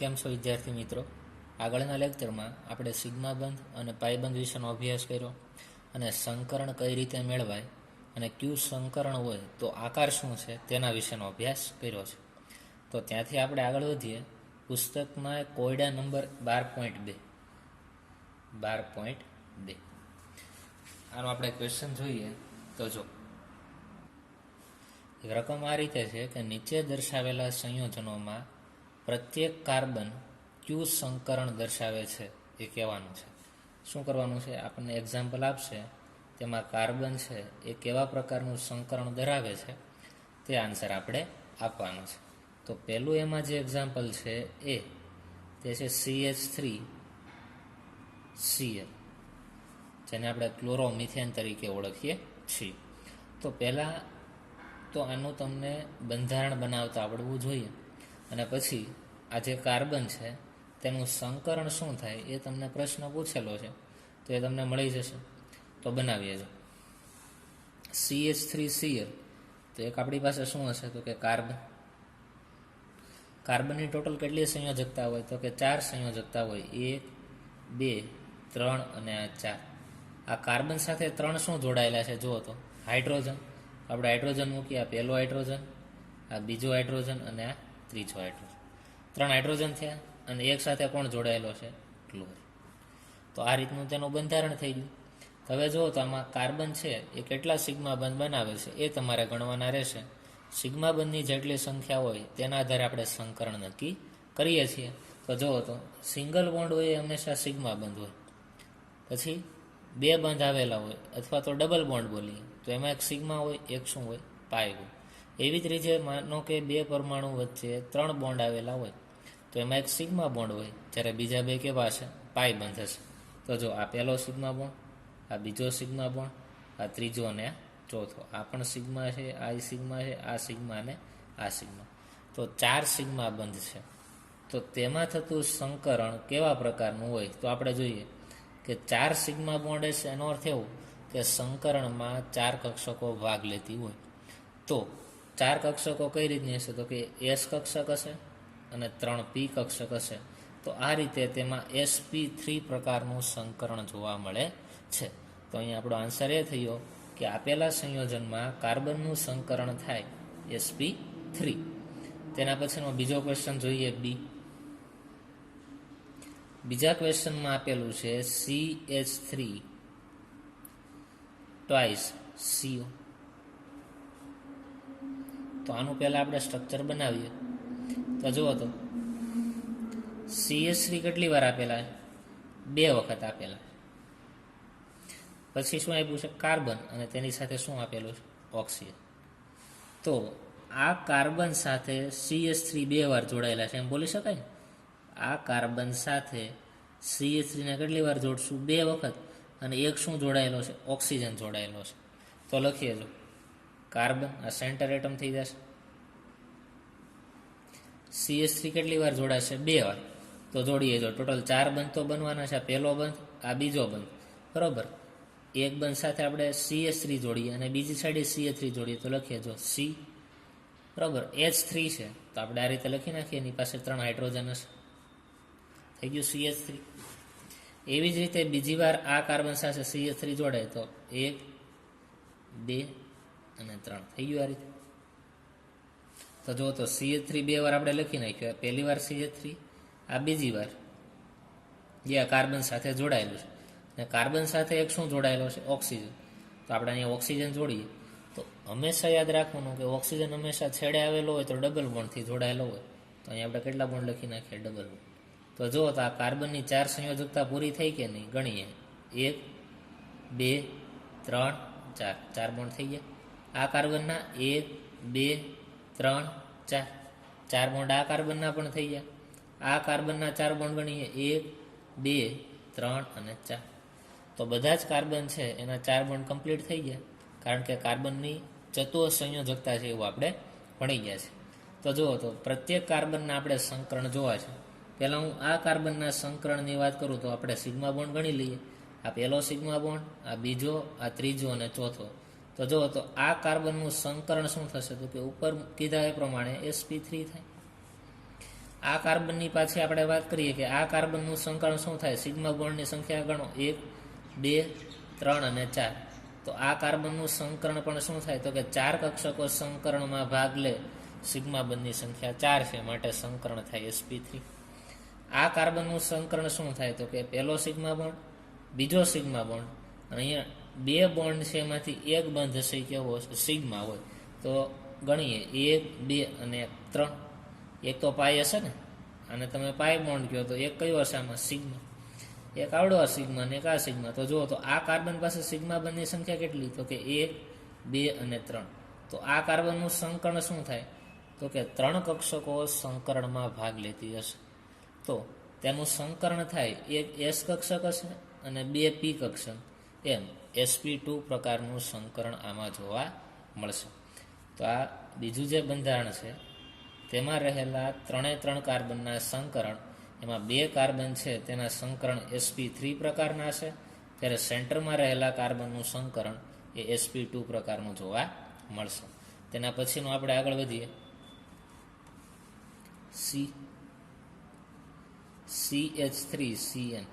કેમ છો વિદ્યાર્થી મિત્રો? આગળના લેક્ચરમાં આપણે સિગ્મા બંધ અને પાઈ બંધ વિશેનો અભ્યાસ કર્યો અને સંકરણ કઈ રીતે મેળવાય અને ક્યુ સંકરણ હોય તો આકાર શું છે તેના વિશેનો અભ્યાસ કર્યો છે. તો ત્યાંથી આપણે આગળ વધીએ. પુસ્તકમાં કોયડા નંબર 12.2 આનો આપણે ક્વેશ્ચન જોઈએ. તો જો રકમ આ રીતે છે કે નીચે દર્શાવેલા સંયોજનોમાં પ્રત્યેક કાર્બન ક્યુ સંકરણ દર્શાવે છે એ કહેવાનું છે. શું કરવાનું છે? આપણને એક્ઝામ્પલ આપશે, તેમાં કાર્બન છે એ કેવા પ્રકારનું સંકરણ ધરાવે છે તે આન્સર આપણે આપવાનો છે. તો પહેલું એમાં જે એક્ઝામ્પલ છે તે છે CH3Cl, જેને આપણે ક્લોરોમિથેન તરીકે ઓળખીએ છીએ. તો પહેલાં તો આનું તમને બંધારણ બનાવતા આવડવું જોઈએ, અને પછી આ જે કાર્બન છે તેનું સંકરણ શું થાય એ તમને પ્રશ્ન પૂછેલો છે, તો એ તમને મળી જશે. તો બનાવીએ. જો CH3Cl, તો એક આપણી પાસે શું હશે? તો કે કાર્બનની ટોટલ કેટલી સંયોજકતા હોય? તો કે 4 સંયોજકતા હોય. 1, 2, 3 અને આ 4. આ કાર્બન સાથે 3 શું જોડાયેલા છે? જુઓ તો હાઇડ્રોજન. આપણે હાઇડ્રોજન મૂકીએ. આ પહેલો હાઇડ્રોજન, આ બીજો હાઇડ્રોજન અને આ ત્રીજો હાઇડ્રોજન. 3 હાઇડ્રોજન થયા અને એક સાથે કોણ જોડાયેલો છે? ક્લોરીન. તો આ રીતનું તેનું બંધારણ થઈ ગયું. હવે જુઓ તો આમાં કાર્બન છે એ કેટલા સિગ્મા બંધ બનાવે છે એ તમારે ગણવાના રહેશે. સિગ્મા બંધની જેટલી સંખ્યા હોય તેના આધારે આપણે સંકરણ નક્કી કરીએ છીએ. તો જુઓ તો સિંગલ બોન્ડ હોય એ હંમેશા સિગ્મા બંધ હોય. પછી 2 બંધ આવેલા હોય અથવા તો ડબલ બોન્ડ બોલીએ તો એમાં એક સિગ્મા હોય, એક શું હોય? પાઈ હોય. એવી જ રીતે માનો કે 2 પરમાણુ વચ્ચે 3 બોન્ડ આવેલા હોય તો એમાં એક સિગ્મા બોન્ડ હોય, જ્યારે બીજા 2 કેવા છે? પાઈ બંધ હશે. તો જો આ પહેલો સિગ્મા બોન્ડ, આ બીજો સિગ્મા બોન્ડ, આ ત્રીજો અને આ ચોથો. આ પણ સિગ્મા છે, આ સિગ્મા છે, આ સિગ્મા અને આ સિગ્મા. તો 4 સિગ્મા બંધ છે. તો તેમાં થતું સંકરણ કેવા પ્રકારનું હોય? તો આપણે જોઈએ કે 4 સિગ્મા બોન્ડ છે, એનો અર્થ એવો કે સંકરણમાં 4 કક્ષકો ભાગ લેતી હોય. તો 4 કક્ષકો કઈ રીતની હશે? તો કે S કક્ષક હશે અને 3 P કક્ષક હશે. તો આ રીતે તેમાં sp3 પ્રકારનું સંકરણ જોવા મળે છે. તો અહીંયા આપણો આન્સર એ થયો કે આપેલા સંયોજનમાં કાર્બનનું સંકરણ થાય sp3. તેના પછીનો બીજો ક્વેશ્ચન જોઈએ. બીજા ક્વેશ્ચનમાં આપેલું છે CH3 twice CO. તો આનું પહેલા આપણે સ્ટ્રક્ચર બનાવીએ. તો જુઓ તો CH3 કેટલી વાર આપેલા? 2 વખત આપેલા. પછી શું આપ્યું છે? કાર્બન, અને તેની સાથે શું આપેલું છે? ઓક્સિજન. તો આ કાર્બન સાથે CH3 2 વાર જોડાયેલા છે એમ બોલી શકાય. આ કાર્બન સાથે CH3 ને કેટલી વાર જોડશું? 2 વખત. અને એક શું જોડાયેલો છે? ઓક્સિજન જોડાયેલો છે. તો લખીએ. જો કાર્બન, આ સેન્ટર એટમ થઈ જશે. CH3 કેટલી વાર જોડાશે? 2 વાર. તો જોડીએ. જો ટોટલ 4 બંધ તો બનવાના છે. આ પહેલો બંધ, આ બીજો બંધ, બરોબર. એક બંધ સાથે આપણે CH3 જોડીએ અને બીજી સાઈડે CH3 જોડીએ. તો લખીએ. જો C, બરોબર. H3 છે તો આપણે આ રીતે લખી નાખીએ. એની પાસે 3 હાઇડ્રોજન હશે. થઈ ગયું CH3. એવી જ રીતે બીજી વાર આ કાર્બન સાથે CH3 જોડાય તો 1, 2 અને 3 થઈ ગયું. આ રીતે તો જો તો CH3 2 વાર આપણે લખી નાખ્યું. પહેલી વાર CH3, આ બીજી વાર જે આ કાર્બન સાથે જોડાયેલું છે. અને કાર્બન સાથે એક શું જોડાયેલો છે? ઓક્સિજન. તો આપણે અહીંયા ઓક્સિજન જોડીએ. તો હંમેશા યાદ રાખવાનું કે ઓક્સિજન હંમેશા છેડે આવેલો હોય તો ડબલ બોન્ડથી જોડાયેલો હોય. તો અહીંયા આપણે કેટલા બોન્ડ લખી નાખીએ? Double bond. તો જુઓ તો આ કાર્બનની 4 સંયોજકતા પૂરી થઈ કે નહીં? ગણીએ. 1, 2, 3, 4. 4 બોન્ડ થઈ ગયા. આ કાર્બનના 1, 2, 3, 4. 4 બોન્ડ આ કાર્બનના પણ થઈ ગયા. આ કાર્બનના 4 બોન્ડ ગણીએ. 1, 2, 3 અને 4. તો બધા જ કાર્બન છે એના 4 બોન્ડ કમ્પ્લીટ થઈ ગયા, કારણ કે કાર્બનની ચતુર સંયોજકતા છે એવું આપણે ભણી ગયા છે. તો જુઓ તો પ્રત્યેક કાર્બનના આપણે સંકરણ જોવા છે. પહેલાં હું આ કાર્બનના સંકરણની વાત કરું તો આપણે સિગ્મા બોન્ડ ગણી લઈએ. આ પહેલો સિગ્મા બોન્ડ, આ બીજો, આ ત્રીજો અને ચોથો. તો જુઓ તો આ કાર્બનનું સંકરણ શું થશે? તો કે ઉપર કીધા એ પ્રમાણે sp3 થાય. આ કાર્બનની પાછી આપણે વાત કરીએ કે આ કાર્બનનું સંકરણ શું થાય, સિગ્મા બોન્ડની સંખ્યા ગણો, 1 2 3 અને 4. તો આ કાર્બનનું સંકરણ પણ શું થાય તો કે 4 કક્ષકો સંકરણમાં ભાગ લે, સિગ્મા બોન્ડની સંખ્યા 4 છે માટે સંકરણ થાય sp3. આ કાર્બનનું સંકરણ શું થાય તો કે પહેલો સિગ્મા બોન્ડ, બીજો સિગ્મા બોન્ડ, અને અહીંયા 2 બોન્ડ છે એમાંથી એક બંધ હશે કેવો સિગ્મા હોય. તો ગણીએ 1 2 અને 3. એક તો પાઈ હશે ને, અને તમે પાઈ બોન્ડ કહો તો એક કયો હશે આમાં, સિગ્મા. એક આવડો સિગ્મા ને એક આ સિગ્મા. તો જુઓ તો આ કાર્બન પાસે સિગ્મા બંધની સંખ્યા કેટલી તો કે 1 2 અને 3. તો આ કાર્બનનું સંકરણ શું થાય તો કે 3 કક્ષકો સંકરણમાં ભાગ લેતી હશે. તો તેનું સંકરણ થાય, એક એસ કક્ષક હશે અને 2 પી કક્ષક, એમ sp2 પ્રકારનું સંકરણ આમાં જોવા મળશે. તો આ બીજું જે બંધારણ છે તેમાં રહેલા 3 કાર્બનના સંકરણ, એમાં 2 કાર્બન છે તેના સંકરણ sp3 પ્રકારના છે, ત્યારે સેન્ટરમાં રહેલા કાર્બનનું સંકરણ એ sp2 પ્રકારનું જોવા મળશે. તેના પછીનું આપણે આગળ વધીએ, CH3CN.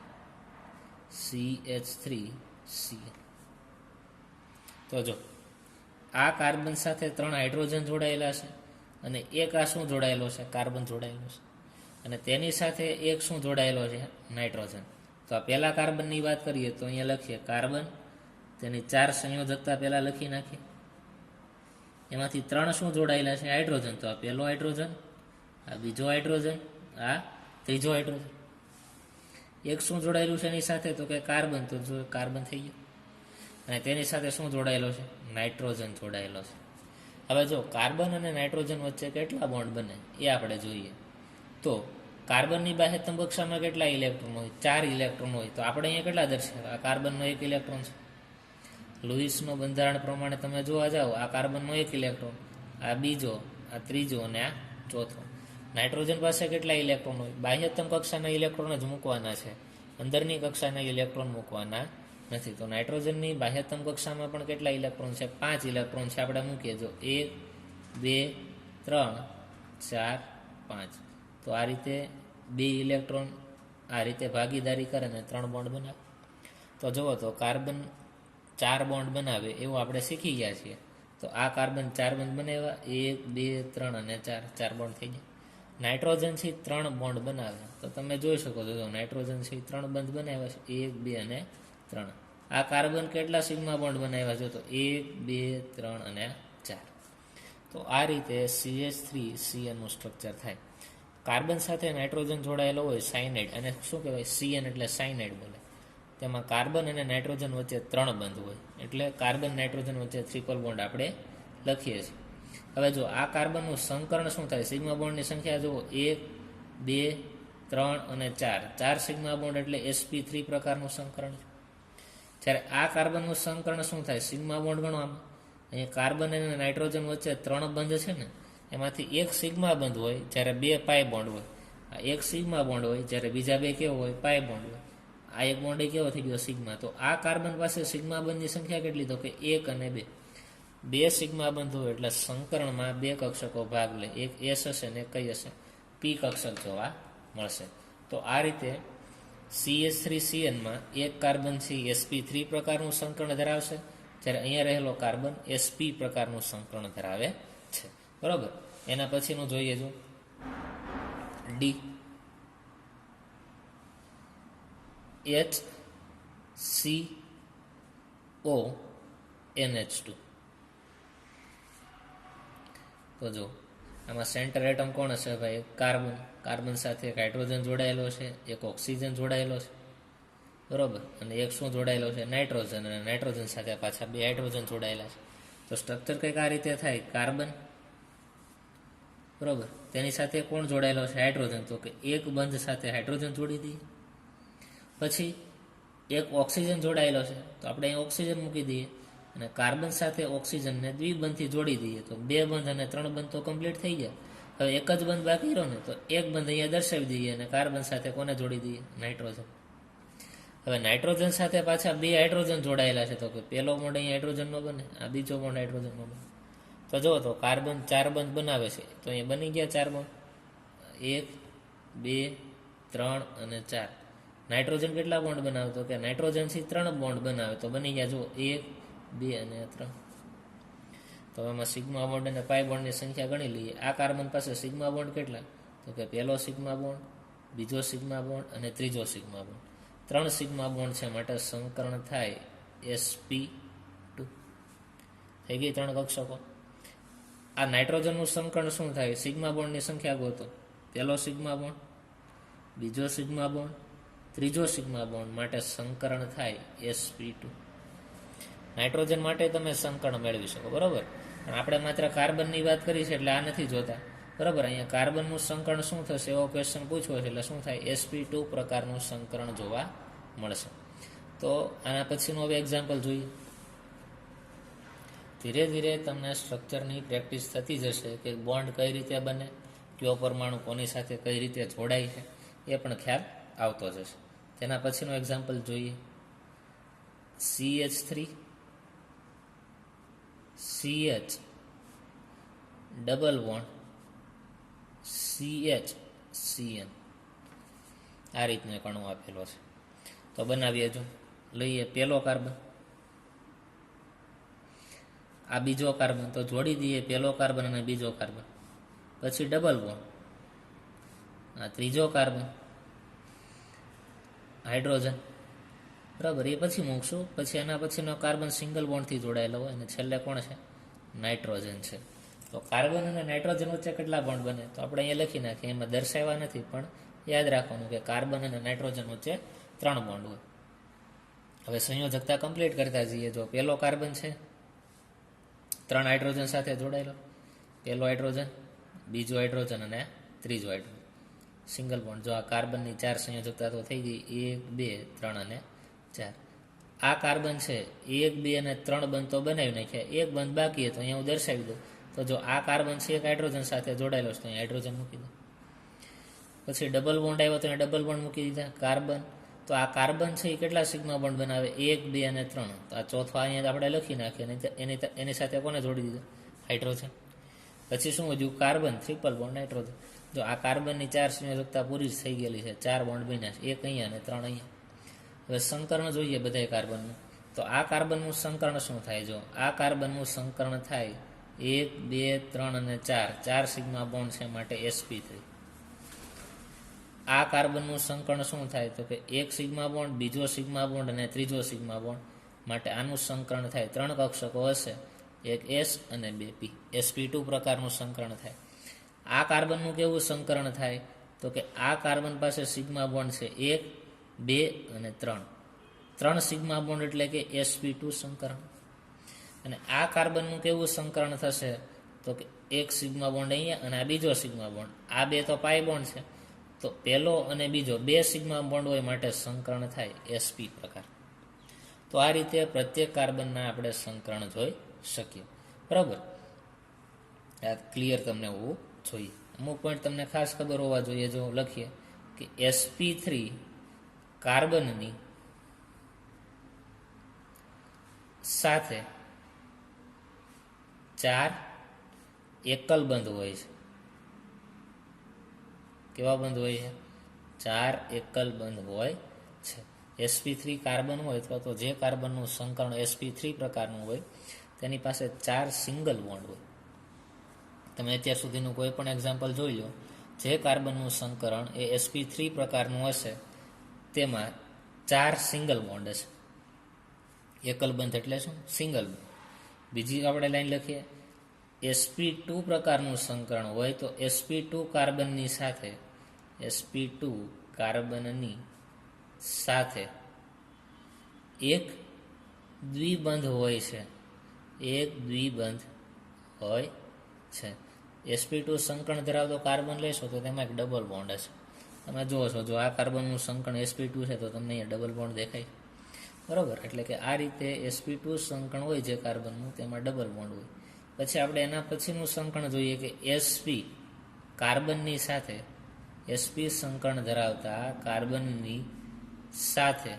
તો જો આ કાર્બન સાથે 3 હાઇડ્રોજન જોડાયેલા છે અને એક આ શું જોડાયેલો છે, કાર્બન જોડાયેલો છે, અને તેની સાથે એક શું જોડાયેલો છે, નાઇટ્રોજન. તો આ પહેલા કાર્બનની વાત કરીએ તો અહીંયા લખીએ કાર્બન, તેની 4 સંયોજકતા પહેલા લખી નાખીએ. એમાંથી 3 શું જોડાયેલા છે, હાઇડ્રોજન. તો આ પહેલો હાઇડ્રોજન, આ બીજો હાઇડ્રોજન, આ ત્રીજો હાઇડ્રોજન. એક શું જોડાયેલું છે એની સાથે તો કે કાર્બન, તો જો કાર્બન થઈ ગયો, અને તેની સાથે શું જોડાયેલો છે, નાઇટ્રોજન જોડાયેલો છે. હવે જો કાર્બન અને નાઇટ્રોજન વચ્ચે કેટલા બોન્ડ બને એ આપણે જોઈએ. તો કાર્બનની બાહ્યતમ કક્ષામાં કેટલા ઇલેક્ટ્રોન હોય, 4 ઇલેક્ટ્રોન હોય. તો આપણે અહીંયા કેટલા દર્શાવ્યા, આ કાર્બનનો 1 ઇલેક્ટ્રોન છે. લુઈસનો બંધારણ પ્રમાણે તમે જોવા જાઓ, આ કાર્બનનો 1 ઇલેક્ટ્રોન, આ બીજો, આ ત્રીજો અને આ ચોથો. નાઇટ્રોજન પાસે કેટલા ઇલેક્ટ્રોન હોય, બાહ્યતમ કક્ષાના ઇલેક્ટ્રોન જ મૂકવાના છે, અંદરની કક્ષાના ઇલેક્ટ્રોન મૂકવાના નથી. તો નાઇટ્રોજનની બાહ્યતમ કક્ષામાં પણ કેટલા ઇલેક્ટ્રોન છે, 5 ઇલેક્ટ્રોન છે. આપણે મૂકીએ જો 1 2 3 4 5. તો આ રીતે 2 ઇલેક્ટ્રોન આ રીતે ભાગીદારી કરે ને 3 બોન્ડ બનાવે. તો જુઓ તો કાર્બન 4 બોન્ડ બનાવે એવું આપણે શીખી ગયા છીએ. તો આ કાર્બન 4 બંધ બનાવ્યા, 1 2 3 અને 4 બોન્ડ થઈ ગયા. નાઇટ્રોજનથી 3 બોન્ડ બનાવે. તો તમે જોઈ શકો છો નાઇટ્રોજનથી 3 બંધ બનાવ્યા છે, 1 2 અને 3. આ કાર્બન કેટલા સિગ્મા બોન્ડ બનાવ્યા છે તો 1 2 3 અને 4. તો આ રીતે CH3CN નું સ્ટ્રક્ચર થાય. કાર્બન સાથે નાઇટ્રોજન જોડાયેલો હોય સાયનાઇડ, અને શું કહેવાય, CN એટલે સાયનાઇડ બોલે. તેમાં કાર્બન અને નાઇટ્રોજન વચ્ચે 3 બંધ હોય, એટલે કાર્બન નાઇટ્રોજન વચ્ચે ટ્રિપલ બોન્ડ આપણે લખીએ છીએ. હવે જો આ કાર્બનનું સંકરણ શું થાય, સિગ્મા બોન્ડની સંખ્યા જુઓ, 1 2 3 અને 4. 4 સિગ્મા બોન્ડ એટલે sp3 પ્રકારનું સંકરણ છે. જ્યારે આ કાર્બનનું સંકરણ શું થાય, સિગ્મા બોન્ડ ગણો આમાં, અહીંયા કાર્બન અને નાઇટ્રોજન વચ્ચે 3 બંધ છે ને, એમાંથી એક સિગ્મા બંધ હોય જ્યારે 2 પાઈ બોન્ડ હોય. આ એક સિગ્મા બોન્ડ હોય જ્યારે બીજા 2 કેવો હોય, પાઈ બોન્ડ હોય. આ એક બોન્ડ કેવો થઈ ગયો, સિગ્મા. તો આ કાર્બન પાસે સિગ્મા બંધની સંખ્યા કેટલી તો કે 1 અને 2. 2 સિગ્મા બંધ હોય એટલે સંકરણમાં 2 કક્ષકો ભાગ લે, એક એસ હશે ને કઈ હશે, પી કક્ષક જોવા મળશે. તો આ રીતે CH3CN માં એક કાર્બન છે sp3 પ્રકારનું સંકરણ ધરાવશે, જ્યારે અહીંયા રહેલો કાર્બન sp પ્રકારનું સંકરણ ધરાવે છે. બરોબર. એના પછીનું જોઈએ જો ડી, HCONH2. તો જો આમાં સેન્ટર એટમ કોણ હશે ભાઈ, કાર્બન. કાર્બન સાથે એક હાઇડ્રોજન જોડાયેલો છે, એક ઓક્સિજન જોડાયેલો છે, બરોબર, અને એક શું જોડાયેલો છે, નાઇટ્રોજન. અને નાઇટ્રોજન સાથે પાછા 2 હાઇડ્રોજન જોડાયેલા છે. તો સ્ટ્રક્ચર કંઈક આ રીતે થાય, કાર્બન, બરોબર, તેની સાથે કોણ જોડાયેલો છે, હાઇડ્રોજન. તો કે એક બંધ સાથે હાઇડ્રોજન જોડી દઈએ, પછી એક ઓક્સિજન જોડાયેલો છે તો આપણે અહીં ઓક્સિજન મૂકી દઈએ, અને કાર્બન સાથે ઓક્સિજનને દ્વિબંધથી જોડી દઈએ. તો 2 બંધ અને 3 બંધ તો કમ્પ્લીટ થઈ ગયા. હવે એક જ બંધ બાકી રહ્યો ને, તો એક બંધ અહીંયા દર્શાવી દઈએ અને કાર્બન સાથે કોને જોડી દઈએ, નાઇટ્રોજન. હવે નાઇટ્રોજન સાથે પાછા 2 હાઇડ્રોજન જોડાયેલા છે, તો કે પહેલો બોન્ડ અહીંયા હાઇડ્રોજનનો બને, આ બીજો બોન્ડ હાઇડ્રોજનનો બને. તો જુઓ તો કાર્બન 4 બંધ બનાવે છે, તો અહીંયા બની ગયા 4 બોન્ડ, 1 2 3 અને 4. નાઇટ્રોજન કેટલા બોન્ડ બનાવે? તો કે નાઇટ્રોજનથી 3 બોન્ડ બનાવે, તો બની ગયા જુઓ 1 2 અને 3. તો એમાં સિગ્મા બોન્ડ અને પાઈ બોન્ડની સંખ્યા ગણી લઈએ. આ કાર્બન પાસે સિગ્મા બોન્ડ કેટલા? તો કે પહેલો સિગ્મા બોન્ડ, બીજો સિગ્મા બોન્ડ અને ત્રીજો સિગ્મા બોન્ડ. 3 સિગ્મા બોન્ડ છે, માટે સંકરણ થાય sp2. થઈ ગઈ 3 કક્ષકો. આ નાઇટ્રોજનનું સંકરણ શું થાય? સિગ્મા બોન્ડની સંખ્યા ગોતો. પહેલો સિગ્મા બોન્ડ, બીજો સિગ્મા બોન્ડ, ત્રીજો સિગ્મા બોન્ડ, માટે સંકરણ થાય sp2. નાઇટ્રોજન માટે તમે સંકરણ મેળવી શકો, બરાબર. પણ આપણે માત્ર કાર્બનની વાત કરી છે એટલે આ નથી જોતા, બરાબર. અહીંયા કાર્બનનું સંકરણ શું થશે એવો ક્વેશ્ચન પૂછવો છે, એટલે શું થાય? sp2 પ્રકારનું સંકરણ જોવા મળશે. તો આના પછીનું હવે એક્ઝામ્પલ જોઈએ. ધીરે ધીરે તમને સ્ટ્રક્ચરની પ્રેક્ટિસ થતી જશે કે બોન્ડ કઈ રીતે બને, કયો પરમાણુ કોની સાથે કઈ રીતે જોડાય છે, એ પણ ખ્યાલ આવતો જશે. તેના પછીનું એક્ઝામ્પલ જોઈએ. CH3 CH double bond CH CN, આ રીતનો એક અણુ આપેલો છે. તો બનાવીએ. જો લઈએ પહેલો કાર્બન, આ બીજો કાર્બન, તો જોડી દઈએ પહેલો કાર્બન અને બીજો કાર્બન. પછી ડબલ બોન્ડ, આ ત્રીજો કાર્બન, હાઇડ્રોજન, બરાબર. એ પછી મૂકશું. પછી એના પછીનો કાર્બન સિંગલ બોન્ડથી જોડાયેલો હોય અને છેલ્લે કોણ છે? નાઇટ્રોજન છે. તો કાર્બન અને નાઇટ્રોજન વચ્ચે કેટલા બોન્ડ બને? તો આપણે અહીંયા લખી નાખીએ, એમાં દર્શાવ્યા નથી, પણ યાદ રાખવાનું કે કાર્બન અને નાઇટ્રોજન વચ્ચે 3 બોન્ડ હોય. હવે સંયોજકતા કમ્પ્લીટ કરતા જઈએ. જો પહેલો કાર્બન છે 3 હાઇડ્રોજન સાથે જોડાયેલો, પહેલો હાઇડ્રોજન, બીજો હાઇડ્રોજન અને ત્રીજો હાઇડ્રોજન, સિંગલ બોન્ડ. જો આ કાર્બનની 4 સંયોજકતા તો થઈ ગઈ, 1 2 3 અને 4. આ કાર્બન છે 1 2 અને 3 બંધ તો બનાવી નાખ્યા, એક બંધ બાકી હતો, અહીંયા હું દર્શાવી દઉં. તો જો આ કાર્બન છે એક હાઇડ્રોજન સાથે જોડાયેલો છે, તો અહીંયા હાઇડ્રોજન મૂકી દો. પછી ડબલ બોન્ડ આવ્યો તો અહીંયા ડબલ બોન્ડ મૂકી દીધા. કાર્બન, તો આ કાર્બન છે એ કેટલા સિગ્મા બોન્ડ બનાવે? 1 2 અને 3. તો આ ચોથો અહીંયા આપણે લખી નાખીએ, એની સાથે કોને જોડી દીધો? હાઇડ્રોજન. પછી શું વધ્યું? Carbon, triple bond nitrogen. જો આ કાર્બનની 4 સંયોજકતા પૂરી જ થઈ ગયેલી છે, 4 બોન્ડ બન્યા છે, એક અહીંયા અને 3 અહીંયા. હવે સંકરણ જોઈએ બધાય કાર્બનનું. તો આ કાર્બનનું સંકરણ શું થાય? જો આ કાર્બનનું સંકરણ થાય 1 2 3 અને 4, 4 સિગ્મા બોન્ડ છે, માટે sp3. આ કાર્બનનું સંકરણ શું થાય? તો કે એક સિગ્મા બોન્ડ, બીજો સિગ્મા બોન્ડ અને ત્રીજો સિગ્મા બોન્ડ, માટે આનું સંકરણ થાય 3 કક્ષકો હશે, એક S અને 2 P. sp2 પ્રકારનું સંકરણ થાય. આ કાર્બનનું કેવું સંકરણ થાય? તો કે આ કાર્બન પાસે સિગ્મા બોન્ડ છે 1 2 અને 3. 3 સિગ્મા બોન્ડ એટલે કે sp2 સંકરણ. અને આ કાર્બનનું કેવું સંકરણ થશે? તો કે એક સિગ્મા બોન્ડ અહીંયા અને આ બીજો સિગ્મા બોન્ડ, આ બે તો પાઈ બોન્ડ છે, તો પહેલો અને બીજો 2 સિગ્મા બોન્ડ હોય, માટે સંકરણ થાય sp પ્રકાર. તો આ રીતે પ્રત્યેક કાર્બનના આપણે સંકરણ જોઈ શકીએ, બરાબર. આ ક્લિયર તમને હોવું જોઈએ. અમુક પોઈન્ટ તમને ખાસ ખબર હોવા જોઈએ. જો લખીએ કે sp3 કાર્બનની સાથે 4 એકલ બંધ હોય છે. કેવા બંધ હોય છે? 4 એકલ બંધ હોય છે. sp3 કાર્બન હોય, અથવા તો જે કાર્બનનું સંકરણ sp3 પ્રકારનું હોય, તેની પાસે 4 સિંગલ બોન્ડ હોય. તમે અત્યાર સુધીનું કોઈ પણ એક્ઝામ્પલ જોઈ લો, જે કાર્બનનું સંકરણ એ sp3 પ્રકારનું હશે, તેમાં 4 સિંગલ બોન્ડ હશે. એકલ બંધ એટલે શું? સિંગલ બંધ. બીજી આપણે લાઈન લખીએ, sp2 પ્રકારનું સંકરણ હોય તો sp2 કાર્બનની સાથે sp2 કાર્બનની સાથે એક દ્વિબંધ હોય છે, એક દ્વિબંધ હોય છે. sp2 સંકરણ ધરાવતો કાર્બન લેશો તો તેમાં એક ડબલ બોન્ડ હશે. તમે જુઓ છો, જો આ કાર્બનનું સંકરણ sp2 છે તો તમને અહીંયા ડબલ બોન્ડ દેખાય, બરાબર. એટલે કે આ રીતે sp2 સંકરણ હોય જે કાર્બનનું, તેમાં ડબલ બોન્ડ હોય. પછી આપણે એના પછીનું સંકરણ જોઈએ કે sp કાર્બનની સાથે sp સંકરણ ધરાવતા કાર્બનની સાથે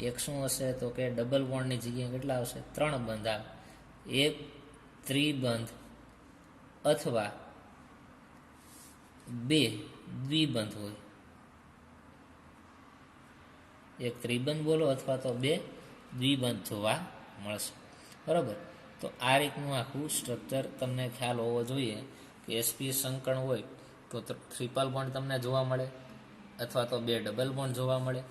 એક શું હશે? તો કે ડબલ બોન્ડની જગ્યાએ કેટલા આવશે? 3 બંધ આવે. એક ત્રિબંધ અથવા 2 દ્વિબંધ હોય, એક ત્રિબંધ બોલો અથવા તો બે દ્વિબંધ જોવા મળશે. બરાબર, તો આ રીતનું આખું સ્ટ્રક્ચર તમને ખ્યાલ હોવો જોઈએ કે sp સંકરણ હોય તો ટ્રિપલ બોન્ડ તમને જોવા મળે અથવા તો બે ડબલ બોન્ડ જોવા મળે.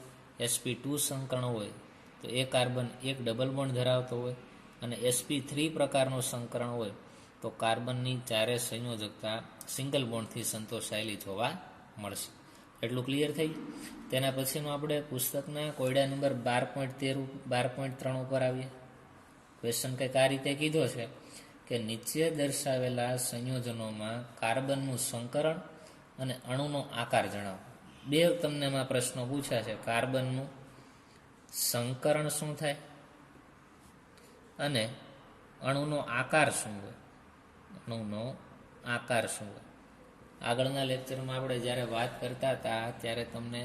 sp2 સંકરણ હોય તો એક કાર્બન એક ડબલ બોન્ડ ધરાવતો હોય, અને sp3 પ્રકારનું સંકરણ હોય તો કાર્બનની ચારે સંયોજકતા સિંગલ બોન્ડથી સંતોષાયેલી જોવા મળશે. એટલું ક્લિયર થઈ ગયું. તેના પછીનું આપણે પુસ્તકના કોયડા નંબર 12.13 12.3 ઉપર આવીએ. ક્વેશ્ચન કંઈક આ રીતે કીધો છે કે નીચે દર્શાવેલા સંયોજનોમાં કાર્બનનું સંકરણ અને અણુનો આકાર જણાવો. બે તમને એમાં પ્રશ્નો પૂછ્યા છે. કાર્બનનું સંકરણ શું થાય અને અણુનો આકાર શું હોય, અણુનો આકાર શું હોય. આગળના લેક્ચરમાં આપણે જ્યારે વાત કરતા હતા ત્યારે તમને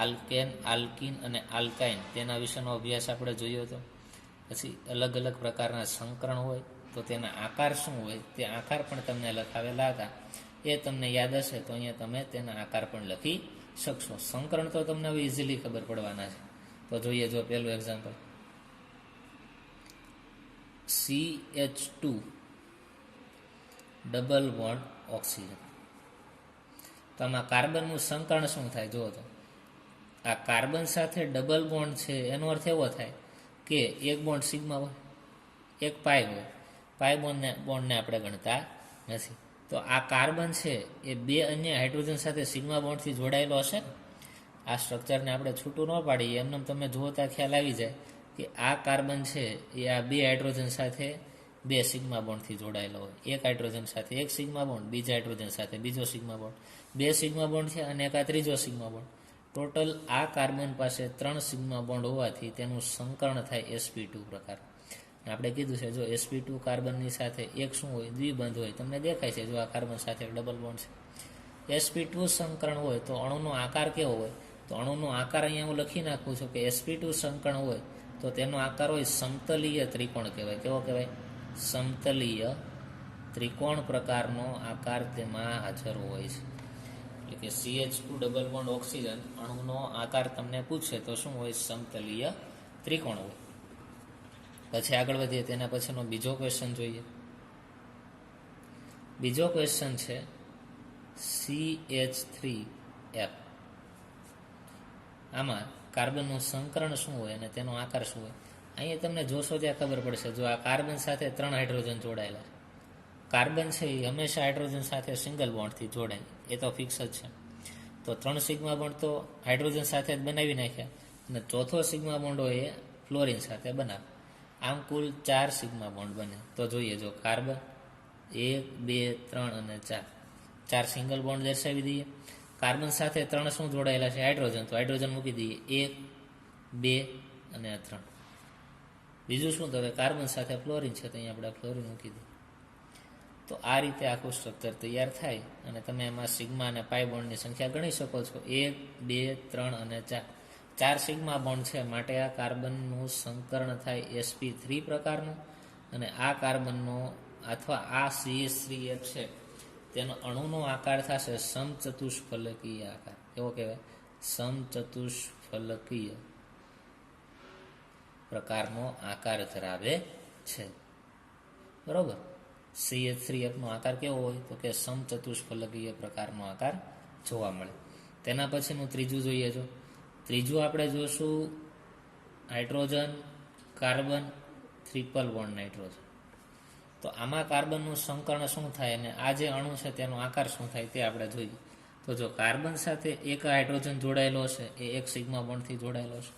આલ્કેન, આલ્કીન અને આલ્કાઇન તેના વિશેનો અભ્યાસ આપણે જોયો હતો. પછી અલગ અલગ પ્રકારના સંકરણ હોય તો તેના આકાર શું હોય તે આકાર પણ તમને લખાવેલા હતા. એ તમને યાદ હશે તો અહીંયા તમે તેના આકાર પણ લખી શકશો. સંકરણ તો તમને હવે ઇઝીલી ખબર પડવાના છે. તો જોઈએ, જો પહેલું example CH2 double bond oxygen. તો આમાં કાર્બનનું સંકરણ શું થાય જુઓ તો. આ કાર્બન સાથે ડબલ બોન્ડ છે એનો અર્થ એવો થાય કે એક બોન્ડ સિગ્મા હોય, એક પાય હોય. પાય બોન્ડને આપણે ગણતા નથી. તો આ કાર્બન છે એ બે અન્ય હાઇડ્રોજન સાથે સિગ્મા બોન્ડથી જોડાયેલો હશે. આ સ્ટ્રક્ચરને આપણે છૂટું ન પાડીએ, એમને તમે જોતા ખ્યાલ આવી જાય કે આ કાર્બન છે એ આ બે હાઇડ્રોજન સાથે બે સિગ્મા બોન્ડથી જોડાયેલો હોય. એક હાઇડ્રોજન સાથે એક સિગ્મા બોન્ડ, બીજા હાઇડ્રોજન સાથે બીજો સિગ્મા બોન્ડ, બે સિગ્મા બોન્ડ છે અને એક આ ત્રીજો સિગ્મા બોન્ડ. ટોટલ આ કાર્બન પાસે 3 સિગ્મા બોન્ડ હોવાથી તેનું સંકરણ થાય sp2 પ્રકાર. આપણે કીધું છે જો sp2 કાર્બનની સાથે એક શું હોય, દ્વિબંધ હોય. તમને દેખાય છે જો આ કાર્બન સાથે ડબલ બોન્ડ છે. sp2 સંકરણ હોય તો અણુનો આકાર કેવો હોય, તો અણુનો આકાર અહીંયા હું લખી નાખું છું કે sp2 સંકરણ હોય તો તેનો આકાર હોય સમતલીય ત્રિકોણ કહેવાય. કેવો કહેવાય? સમતલીય ત્રિકોણ પ્રકારનો આકાર તેમાં હાજર હોય છે. એટલે કે CH2 ડબલ બોન્ડ ઓક્સિજન અણુનો આકાર તમને પૂછે તો શું હોય? સમતલીય ત્રિકોણ હોય. પછી આગળ વધીએ, તેના પછીનો બીજો ક્વેશ્ચન જોઈએ. બીજો ક્વેશ્ચન છે CH3F. આમાં કાર્બનનું સંકરણ શું હોય અને તેનો આકાર શું હોય. અહીંયા તમને જોશો ત્યાં ખબર પડશે. જો આ કાર્બન સાથે 3 હાઇડ્રોજન જોડાયેલા છે. કાર્બન છે એ હંમેશા હાઇડ્રોજન સાથે સિંગલ બોન્ડથી જોડાય, એ તો ફિક્સ જ છે. તો 3 સિગ્મા બોન્ડ તો હાઇડ્રોજન સાથે જ બનાવી નાખ્યા, અને ચોથો સિગ્મા બોન્ડ હોય એ ફ્લોરિન સાથે બનાવે. આમ કુલ 4 સિગ્મા બોન્ડ બને. તો જોઈએ, જો કાર્બન 1 2 3 અને 4 સિંગલ બોન્ડ દર્શાવી દઈએ. કાર્બન સાથે 3 શું જોડાયેલા છે? હાઇડ્રોજન. તો હાઇડ્રોજન મૂકી દઈએ 1 2 અને 3. બીજું શું? તો હવે કાર્બન સાથે ફ્લોરિન છે તો અહીંયા આપણે ફ્લોરિન મૂકી દઈએ. તો આ રીતે આખું સ્ટ્રક્ચર તૈયાર થાય અને તમે એમાં સિગ્મા અને પાય બોન્ડની સંખ્યા ગણી શકો છો. 1 2 3 અને 4. 4 સિગ્મા બોન્ડ છે માટે આ કાર્બનનું સંકરણ થાય sp3 પ્રકારનું, અને આ કાર્બનનો અથવા આ CH3F છે તેનો અણુનો આકાર થશે સમચતુષ્ફલકીય આકાર. કેવો કહેવાય? સમચતુષ્ફલકીય પ્રકારનો આકાર ધરાવે છે. બરોબર. CH3Fનો આકાર કેવો હોય? તો કે સમચતુષ્ફલકીય પ્રકારનો આકાર જોવા મળે. તેના પછીનું ત્રીજું જોઈએ. જો ત્રીજું આપણે જોશું hydrogen, carbon, triple bond nitrogen. તો આમાં કાર્બનનું સંકરણ શું થાય અને આ જે અણુ છે તેનો આકાર શું થાય તે આપણે જોઈએ. તો જો કાર્બન સાથે એક હાઇડ્રોજન જોડાયેલો છે એ એક સિગ્મા બોન્ડથી જોડાયેલો છે.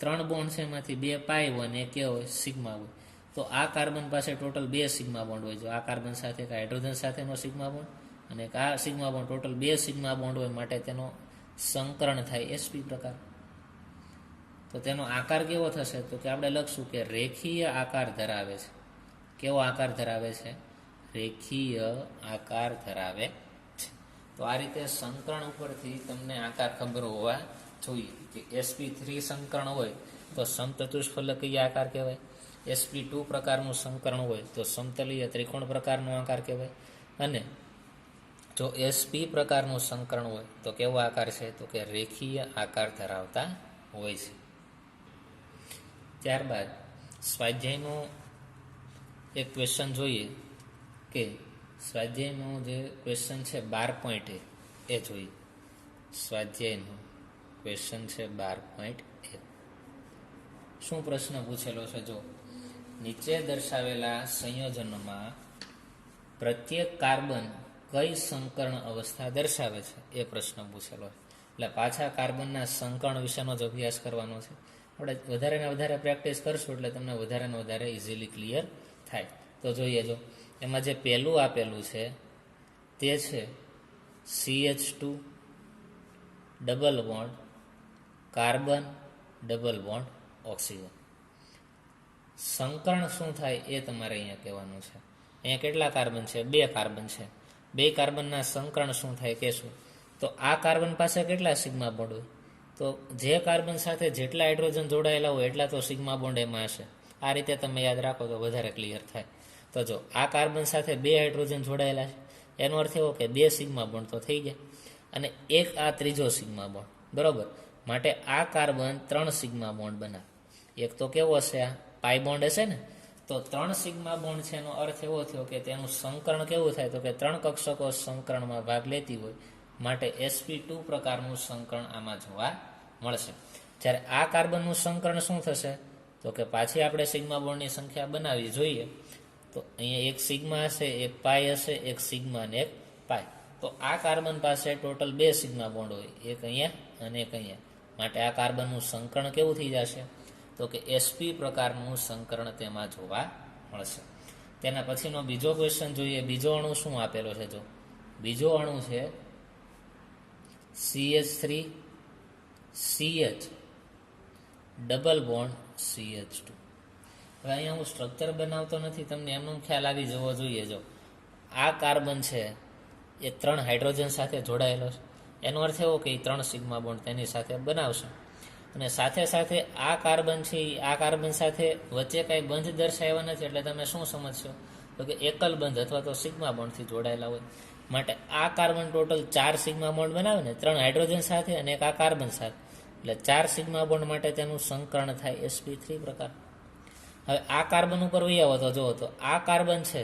3 બોન્ડ છે એમાંથી 2 પાય હોય અને એક હોય સિગ્મા હોય. તો આ કાર્બન પાસે ટોટલ 2 સિગ્મા બોન્ડ હોય. જો આ કાર્બન સાથે એક હાઇડ્રોજન સાથેનો સિગ્મા બોન્ડ અને એક આ sigma bond, total 2 sigma bond હોય માટે તેનો સંકરણ થાય sp પ્રકાર. તો તેનો આકાર કેવો થશે? તો કે આપણે લખશું કે રેખીય આકાર ધરાવે છે. કેવો આકાર ધરાવે છે? રેખીય આકાર ધરાવે છે. તો આ રીતે સંકરણ ઉપરથી તમને આકાર ખબર હોવા જોઈએ કે sp3 સંકરણ હોય તો સમચતુષ્ફલકીય આકાર કહેવાય. sp2 પ્રકારનું સંકરણ હોય તો સમતલીય ત્રિકોણ પ્રકારનો આકાર કહેવાય. અને જો એસપી પ્રકારનું સંકરણ હોય તો કેવો આકાર છે? તો કે રેખીય આકાર ધરાવતા હોય છે. ત્યારબાદ સ્વાધ્યાયનો એક ક્વેશ્ચન જોઈએ કે સ્વાધ્યાયનો જે ક્વેશ્ચન છે 12.1 એ જોઈએ. સ્વાધ્યાયનો ક્વેશ્ચન છે 12.1. શું પ્રશ્ન પૂછેલો છે? જો નીચે દર્શાવેલા સંયોજનમાં પ્રત્યેક કાર્બન કઈ સંકરણ અવસ્થા દર્શાવે છે એ પ્રશ્ન પૂછેલો છે. એટલે પાછા કાર્બનના સંકરણ વિશેનો જ અભ્યાસ કરવાનો છે. આપણે વધારે ને વધારે પ્રેક્ટિસ કરશું એટલે તમને વધારે ને વધારે ઇઝીલી ક્લિયર થાય. તો જોઈએ, જો એમાં જે પહેલું આપેલું છે તે છે CH2 double bond carbon double bond oxygen. સંકરણ શું થાય એ તમારે અહીંયા કહેવાનું છે. અહીંયા કેટલા કાર્બન છે? 2 કાર્બન છે. 2 કાર્બનના સંકરણ શું થાય કહેશું. તો આ કાર્બન પાસે કેટલા સિગ્મા બોન્ડ હોય? તો જે કાર્બન સાથે જેટલા હાઇડ્રોજન જોડાયેલા હોય એટલા તો સિગ્મા બોન્ડ એમાં હશે. આ રીતે તમે યાદ રાખો તો વધારે ક્લિયર થાય. તો જો આ કાર્બન સાથે 2 હાઇડ્રોજન જોડાયેલા છે, એનો અર્થ એવો કે 2 સિગ્મા બોન્ડ તો થઈ ગયા, અને એક આ ત્રીજો સિગ્મા બોન્ડ, બરોબર. માટે આ કાર્બન 3 સિગ્મા બોન્ડ બનાવે. એક તો કેવો હશે? આ પાઈ બોન્ડ હશે ને. તો 3 સિગ્મા બોન્ડ છે એનો અર્થ એવો થયો કે તેનું સંકરણ કેવું થાય? તો કે 3 કક્ષકો સંકરણમાં ભાગ લેતી હોય, માટે sp2 પ્રકારનું સંકરણ આમાં જોવા મળશે. જ્યારે આ કાર્બનનું સંકરણ શું થશે? તો કે પાછી આપણે સિગ્મા બોન્ડની સંખ્યા બનાવી જોઈએ. તો અહીંયા એક સિગ્મા હશે, એક પાઈ હશે, એક સિગ્મા અને એક પાઈ. તો આ કાર્બન પાસે ટોટલ 2 સિગ્મા બોન્ડ હોય, એક અહીંયા અને એક અહીંયા. માટે આ કાર્બનનું સંકરણ કેવું થઈ જશે? તો કે sp પ્રકારનું સંકરણ તેમાં જોવા મળશે. તેના પછીનો બીજો ક્વેશ્ચન જોઈએ. બીજો અણુ શું આપેલો છે? જો બીજો અણુ છે CH3 CH double bond CH2. હવે અહીંયા હું સ્ટ્રક્ચર બનાવતો નથી, તમને એમનો ખ્યાલ આવી જવો જોઈએ. જો આ કાર્બન છે એ 3 હાઇડ્રોજન સાથે જોડાયેલો છે, એનો અર્થ એવો કે 3 સિગ્મા બોન્ડ તેની સાથે બનાવશે. અને સાથે સાથે આ કાર્બન છે આ કાર્બન સાથે વચ્ચે કાંઈ બંધ દર્શાવ્યા નથી, એટલે તમે શું સમજશો? તો કે એકલ બંધ અથવા તો સિગ્મા બોન્ડથી જોડાયેલા હોય. માટે આ કાર્બન ટોટલ 4 સિગ્મા બોન્ડ બનાવે ને, 3 હાઇડ્રોજન સાથે અને એક આ કાર્બન સાથે, એટલે 4 સિગ્મા બોન્ડ માટે તેનું સંકરણ થાય sp3 પ્રકાર. હવે આ કાર્બન ઉપર વહી આવો તો જુઓ, તો આ કાર્બન છે,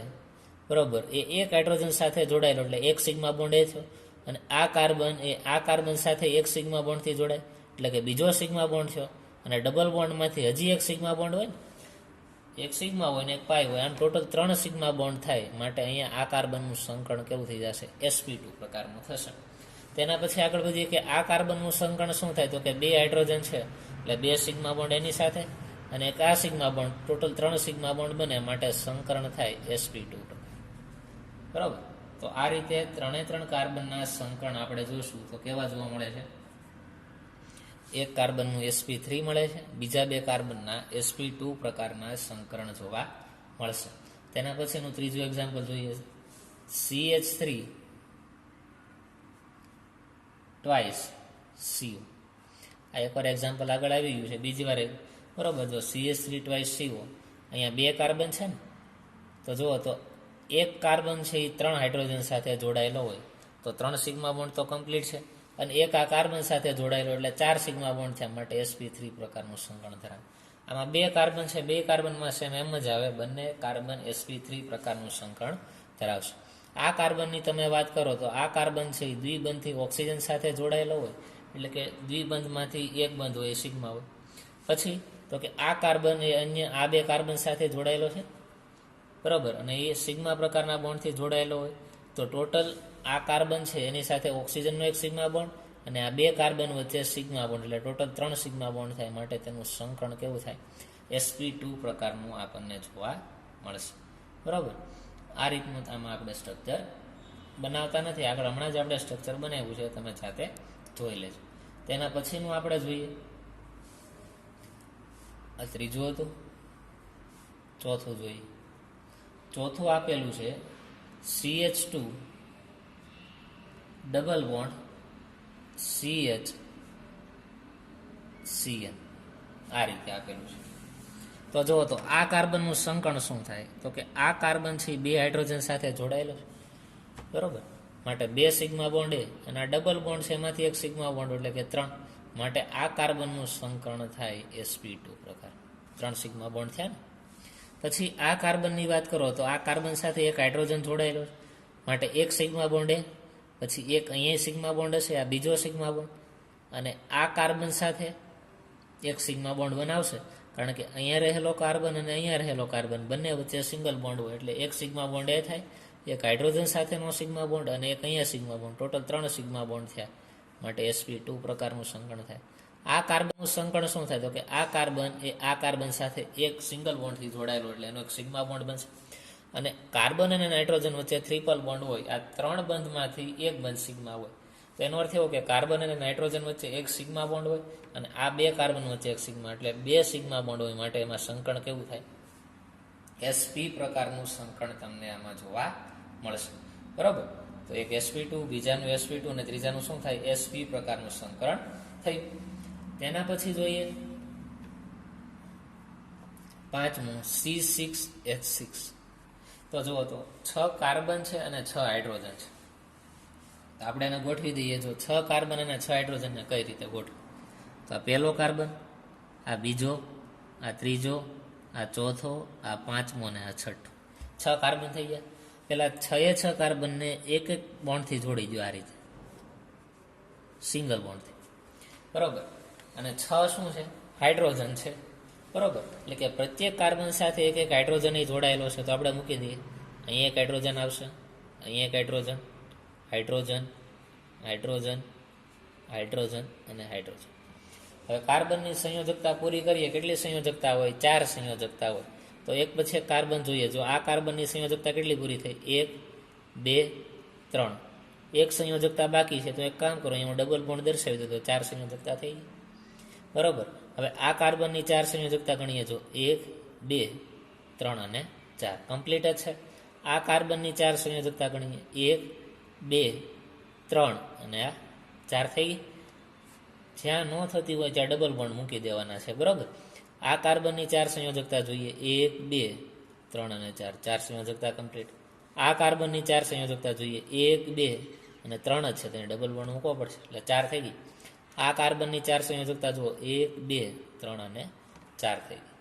બરોબર, એ એક હાઇડ્રોજન સાથે જોડાયેલો એટલે એક સિગ્મા બોન્ડ એ થયો, અને આ કાર્બન એ આ કાર્બન સાથે એક સિગ્મા બોન્ડથી જોડાય એટલે કે બીજો સિગ્મા બોન્ડ થયો. અને ડબલ બોન્ડમાંથી હજી એક સિગ્મા બોન્ડ હોય ને, એક સિગ્મા હોય ને એક પાઈ હોય, આમ ટોટલ 3 સિગ્મા બોન્ડ થાય. માટે અહીંયા આ કાર્બનનું સંકરણ કેવું થઈ જશે? sp2 પ્રકારનું થશે. તેના પછી આગળ વધીએ કે આ કાર્બનનું સંકરણ શું થાય? તો કે 2 હાઇડ્રોજન છે એટલે 2 સિગ્મા બોન્ડ એની સાથે અને એક આ sigma bond, total 3 sigma bond બને, માટે સંકરણ થાય sp2 પ્રકાર. બરાબર. તો આ રીતે 3 કાર્બનના સંકરણ આપણે જોઈશું તો કેવા જોવા મળે છે? એક કાર્બનનું sp3 મળે છે, બીજા 2 કાર્બનના sp2 પ્રકારના સંકરણ જોવા મળશે. તેના પછીનું ત્રીજું એક્ઝામ્પલ જોઈએ. CH3 twice CO. આ એકવાર એક્ઝામ્પલ આગળ આવી ગયું છે, બીજી વાર બરોબર. જો CH3 ટ્વાઇસ CO, અહીંયા 2 કાર્બન છે ને, તો જુઓ તો એક કાર્બન છે એ 3 હાઇડ્રોજન સાથે જોડાયેલો હોય તો 3 સિગ્મા બોન્ડ તો કમ્પ્લીટ છે, અને એક આ કાર્બન સાથે જોડાયેલો એટલે 4 સિગ્મા બોન્ડ થયા, માટે sp3 પ્રકારનું સંકરણ ધરાવે. આમાં 2 કાર્બન છે, 2 કાર્બનમાં સેમ એમ જ આવે, બંને કાર્બન sp3 પ્રકારનું સંકરણ ધરાવશે. આ કાર્બનની તમે વાત કરો તો આ કાર્બન છે એ દ્વિબંધથી ઓક્સિજન સાથે જોડાયેલો હોય, એટલે કે દ્વિબંધમાંથી એક બંધ હોય, સિગ્મા હોય. પછી તો કે આ કાર્બન એ અન્ય આ 2 કાર્બન સાથે જોડાયેલો છે, બરાબર, અને એ સિગ્મા પ્રકારના બોન્ડથી જોડાયેલો હોય. તો ટોટલ આ કાર્બન છે એની સાથે ઓક્સિજનનો એક સિગ્મા બોન્ડ અને આ 2 કાર્બન વચ્ચે સિગ્મા બોન્ડ, એટલે ટોટલ 3 સિગ્મા બોન્ડ થાય. માટે તેનું સંકરણ કેવું થાય? sp2 પ્રકારનું આપણને જોવા મળશે. બરાબર. આ રીતનું આમાં આપણે સ્ટ્રક્ચર બનાવતા નથી, આગળ હમણાં જ આપણે સ્ટ્રક્ચર બનાવ્યું છે, તમે જાતે જોઈ લેજો. તેના પછીનું આપણે જોઈએ, આ ત્રીજું હતું. ચોથું જોઈએ. ચોથું આપેલું છે CH2 ડબલ બોન્ડ CH આ રીતે આપેલું છે. તો જુઓ તો આ કાર્બનનું સંકરણ શું થાય? તો કે આ કાર્બન છે 2 હાઇડ્રોજન સાથે જોડાયેલો છે, બરોબર. માટે 2 સિગ્મા બોન્ડ એ અને આ ડબલ બોન્ડ છે એમાંથી એક સિગ્મા બોન્ડ એટલે કે 3, માટે આ કાર્બનનું સંકરણ થાય sp2 પ્રકાર. 3 સિગ્મા બોન્ડ થયા ને. પછી આ કાર્બનની વાત કરો તો આ કાર્બન સાથે એક હાઇડ્રોજન જોડાયેલો છે, માટે એક સિગ્મા બોન્ડ એ, પછી એક અહીંયા સિગ્મા બોન્ડ હશે, આ બીજો સિગ્મા બોન્ડ, અને આ કાર્બન સાથે એક સિગ્મા બોન્ડ બનાવશે, કારણ કે અહીંયા રહેલો કાર્બન અને અહીંયા રહેલો કાર્બન બંને વચ્ચે સિંગલ બોન્ડ હોય એટલે એક સિગ્મા બોન્ડ એ થાય, એક હાઇડ્રોજન સાથેનો સિગ્મા બોન્ડ અને એક અહીંયા sigma bond, total 3 sigma bond થયા, માટે sp2 પ્રકારનું સંકરણ થાય. આ કાર્બનનું સંકરણ શું થાય તો કે આ કાર્બન એ આ કાર્બન સાથે એક સિંગલ બોન્ડથી જોડાયેલો એટલે એનો એક સિગ્મા બોન્ડ બનશે, અને કાર્બન અને નાઇટ્રોજન વચ્ચે ટ્રિપલ બોન્ડ હોય, આ 3 બંધમાંથી એક બંધ સિગ્મા હોય, તો એનો અર્થ એવો કે કાર્બન અને નાઇટ્રોજન વચ્ચે એક સિગ્મા બોન્ડ હોય અને આ 2 કાર્બન વચ્ચે એક સિગ્મા, એટલે 2 સિગ્મા બોન્ડ હોય, માટે એમાં સંકરણ કેવું થાય, sp પ્રકારનું સંકરણ તમને આમાં જોવા મળશે. બરાબર, તો એક sp2, બીજાનું sp2 અને ત્રીજાનું શું થાય, sp પ્રકારનું સંકરણ થયું. તેના પછી જોઈએ 5મું C6H6. તો જુઓ તો 6 કાર્બન છે અને 6 હાઇડ્રોજન છે, તો આપણે એને ગોઠવી દઈએ. જો 6 કાર્બન અને 6 હાઇડ્રોજનને કઈ રીતે ગોઠવી, તો આ પહેલો કાર્બન, આ બીજો, આ ત્રીજો, આ ચોથો, આ 5મો અને આ 6ઠો, 6 કાર્બન થઈ ગયા. પેલા 6 કાર્બનને એક એક બોન્ડથી જોડી દો, આ રીતે સિંગલ બોન્ડથી. બરોબર, અને 6 શું છે, હાઇડ્રોજન છે. બરોબર, એટલે કે પ્રત્યેક કાર્બન સાથે એક એક હાઇડ્રોજન જોડાયેલો છે, તો આપણે મૂકી દઈએ. અહીંયા એક હાઇડ્રોજન આવશે, અહીંયા એક હાઇડ્રોજન, હાઇડ્રોજન, હાઇડ્રોજન, હાઇડ્રોજન અને હાઇડ્રોજન. હવે કાર્બનની સંયોજકતા પૂરી કરીએ. કેટલી સંયોજકતા હોય, 4 સંયોજકતા હોય. તો એક પછી એક કાર્બન જોઈએ. જો આ કાર્બનની સંયોજકતા કેટલી પૂરી થઈ, 1, 2, 3, એક સંયોજકતા બાકી છે, તો એક કામ કરો, અહીંયા હું ડબલ બોન્ડ દર્શાવી દઉં, તો 4 સંયોજકતા થઈ ગઈ. બરાબર, હવે આ કાર્બનની 4 સંયોજકતા ગણીએ. જો 1, 2, 3 અને 4 કમ્પ્લીટ જ છે. આ કાર્બનની 4 સંયોજકતા ગણીએ, 1, 2, 3 અને આ 4 થઈ ગઈ. જ્યાં ન થતી હોય ત્યાં ડબલ બોન્ડ મૂકી દેવાના છે. બરાબર, આ કાર્બનની 4 સંયોજકતા જોઈએ, 1, 2, 3 અને 4, 4 સંયોજકતા કમ્પ્લીટ. આ કાર્બનની 4 સંયોજકતા જોઈએ, 1, 2 અને 3 જ છે, તેને ડબલ બોન્ડ મૂકવો પડશે એટલે 4 થઈ ગઈ. આ કાર્બનની 4 સંયોજકતા જુઓ, 1, 2, 3 અને 4 થઈ ગઈ.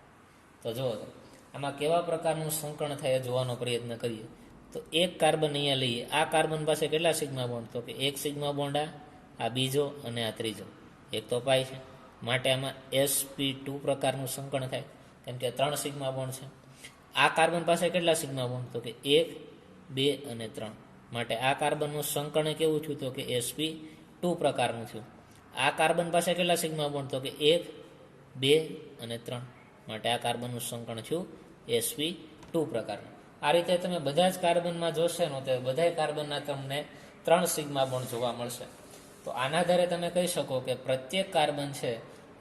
તો જુઓ તો આમાં કેવા પ્રકારનું સંકરણ થાય જોવાનો પ્રયત્ન કરીએ. તો એક કાર્બન અહીંયા લઈએ. આ કાર્બન પાસે કેટલા સિગ્મા બોન્ડ, તો કે એક સિગ્મા બોન્ડ, આ બીજો અને આ ત્રીજો, એક તો પાય છે, માટે આમાં sp2 પ્રકારનું સંકરણ થાય, કેમ કે 3 સિગ્મા બોન્ડ છે. આ કાર્બન પાસે કેટલા સિગ્મા બોન્ડ, તો કે 1, 2 અને 3, માટે આ કાર્બનનું સંકરણ કેવું થયું, તો કે sp2 પ્રકારનું થયું. આ કાર્બન પાસે કેટલા સિગ્મા બોન્ડ, તો કે 1, 2 અને 3, માટે આ કાર્બનનું સંકરણ થયું sp2 પ્રકારનું. આ રીતે તમે બધા જ કાર્બનમાં જોશો ને તો બધા કાર્બનના તમને 3 સિગ્મા બોન્ડ જોવા મળશે. તો આના આધારે તમે કહી શકો કે પ્રત્યેક કાર્બન છે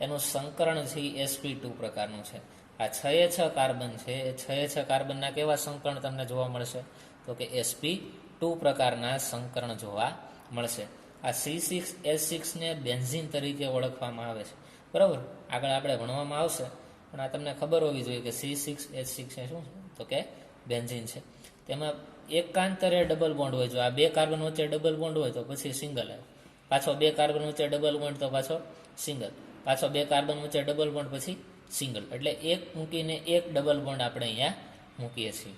એનું સંકરણ છે sp2 પ્રકારનું છે. આ 6 કાર્બન છે, એ 6 કાર્બનના કેવા સંકરણ તમને જોવા મળશે, તો કે sp2 પ્રકારના સંકરણ જોવા મળશે. આ C6H6 ને બેન્ઝીન તરીકે ઓળખવામાં આવે છે. બરાબર, આગળ આપણે ભણવામાં આવશે, પણ આ તમને ખબર હોવી જોઈએ કે C6H6 એ શું છે, તો કે બેન્ઝીન છે. તેમાં એકાંતરે ડબલ બોન્ડ હોય. જો આ 2 કાર્બન વચ્ચે ડબલ બોન્ડ હોય તો પછી સિંગલ આવે, પાછો 2 કાર્બન વચ્ચે ડબલ બોન્ડ તો પાછો સિંગલ, પાછો 2 કાર્બન વચ્ચે ડબલ બોન્ડ પછી સિંગલ, એટલે એક મૂકીને એક ડબલ બોન્ડ આપણે અહીંયા મૂકીએ છીએ.